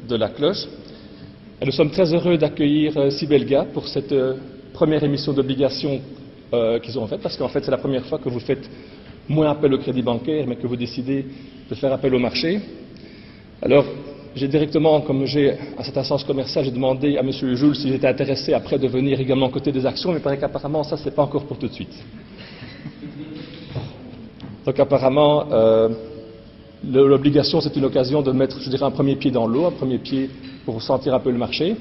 de la cloche. Et nous sommes très heureux d'accueillir Sibelga pour cette première émission d'obligations qu'ils ont faite, parce qu'en fait c'est la première fois que vous faites moins appel au crédit bancaire, mais que vous décidez de faire appel au marché. Alors, j'ai directement, comme j'ai un certain sens commercial, j'ai demandé à M. Jules s'il était intéressé après de venir également côté des actions, mais il paraît qu'apparemment ça c'est pas encore pour tout de suite. Donc apparemment, l'obligation c'est une occasion de mettre, je dirais, un premier pied dans l'eau, un premier pied pour sentir un peu le marché.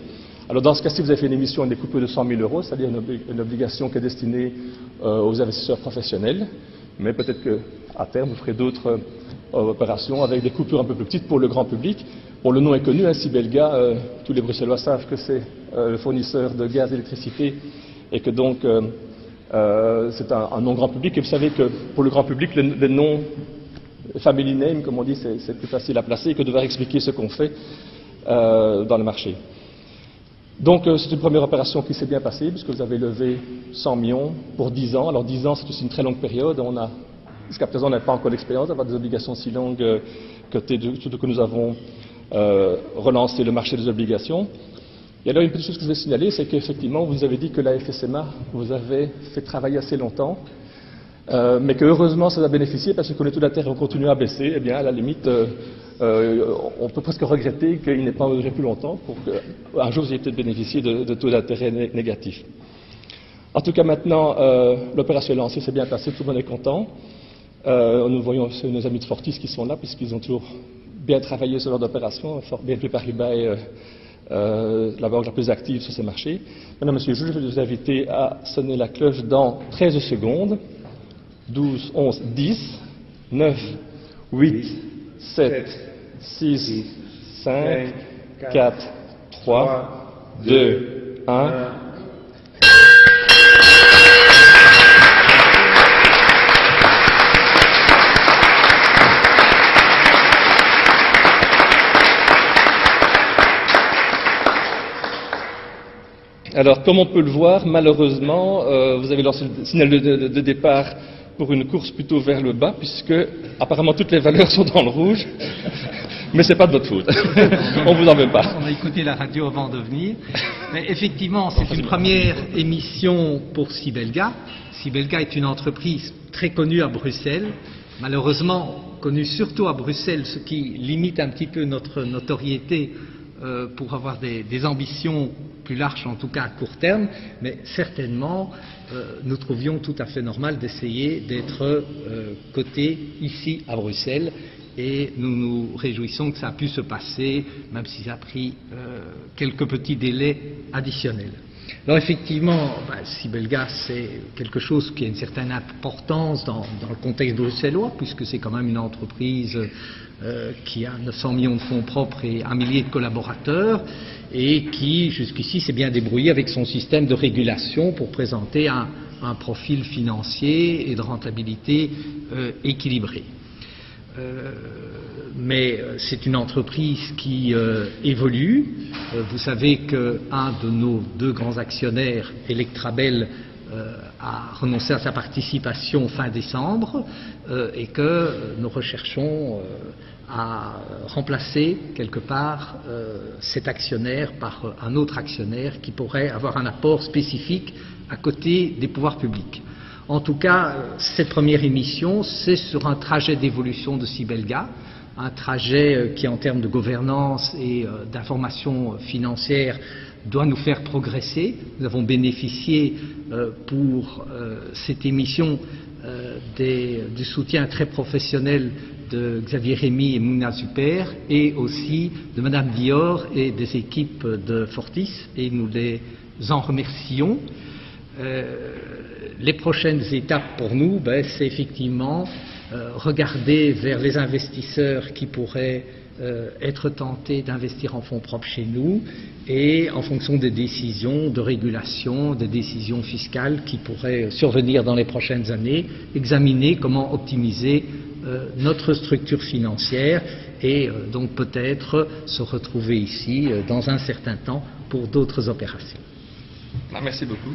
Alors dans ce cas-ci, vous avez fait une émission avec des coupures de 100 000 euros, c'est-à-dire une obligation qui est destinée aux investisseurs professionnels, mais peut-être qu'à terme, vous ferez d'autres opérations avec des coupures un peu plus petites pour le grand public. Bon, le nom est connu, hein, Sibelga, tous les Bruxellois savent que c'est le fournisseur de gaz et d'électricité et que donc c'est un nom grand public. Et vous savez que pour le grand public, les noms family name, comme on dit, c'est plus facile à placer que de devoir expliquer ce qu'on fait dans le marché. Donc c'est une première opération qui s'est bien passée puisque vous avez levé 100 millions pour 10 ans. Alors 10 ans c'est aussi une très longue période. Jusqu'à présent on n'a pas encore d'expérience d'avoir des obligations si longues surtout que nous avons relancé le marché des obligations. Et alors une petite chose que je vais signaler, c'est qu'effectivement vous nous avez dit que la FSMA vous avait fait travailler assez longtemps, mais que heureusement ça a bénéficié parce que les taux d'intérêt ont continué à baisser. Eh bien à la limite on peut presque regretter qu'il n'ait pas duré plus longtemps pour qu'un jour vous ayez peut-être bénéficié de taux d'intérêt négatifs. En tout cas maintenant l'opération est lancée, c'est bien passé, tout le monde est content. Nous voyons nos amis de Fortis qui sont là puisqu'ils ont toujours bien travaillé ce genre d'opération. BNP Paribas est la banque la plus active sur ces marchés. Maintenant monsieur Jules, je vais vous inviter à sonner la cloche dans 13 secondes. 12, 11, 10, 9, 8, 7, 6, 5, 4, 3, 2, 1. Alors, comme on peut le voir, malheureusement, vous avez lancé le signal de départ pour une course plutôt vers le bas, puisque apparemment toutes les valeurs sont dans le rouge, mais ce n'est pas de votre faute. On ne vous en veut pas. On a écouté la radio avant de venir. Mais effectivement, c'est une première émission pour Sibelga. Sibelga est une entreprise très connue à Bruxelles, malheureusement connue surtout à Bruxelles, ce qui limite un petit peu notre notoriété pour avoir des ambitions plus larges, en tout cas à court terme, mais certainement nous trouvions tout à fait normal d'essayer d'être cotés ici à Bruxelles et nous nous réjouissons que ça a pu se passer, même si ça a pris quelques petits délais additionnels. Alors effectivement, Sibelga c'est quelque chose qui a une certaine importance dans le contexte bruxellois, puisque c'est quand même une entreprise qui a 900 millions de fonds propres et 1 millier de collaborateurs et qui jusqu'ici s'est bien débrouillé avec son système de régulation pour présenter un profil financier et de rentabilité équilibré. Mais c'est une entreprise qui évolue. Vous savez qu'un de nos deux grands actionnaires, Electrabel, a renoncé à sa participation fin décembre et que nous recherchons à remplacer quelque part cet actionnaire par un autre actionnaire qui pourrait avoir un apport spécifique à côté des pouvoirs publics. En tout cas, cette première émission, c'est sur un trajet d'évolution de Sibelga, un trajet qui, en termes de gouvernance et d'information financière, doit nous faire progresser. Nous avons bénéficié pour cette émission du soutien très professionnel de Xavier Rémy et Mouna Super et aussi de Madame Dior et des équipes de Fortis et nous les en remercions. Les prochaines étapes pour nous, c'est effectivement regarder vers les investisseurs qui pourraient être tentés d'investir en fonds propres chez nous et en fonction des décisions de régulation, des décisions fiscales qui pourraient survenir dans les prochaines années, examiner comment optimiser notre structure financière et donc peut-être se retrouver ici dans un certain temps pour d'autres opérations. Merci beaucoup.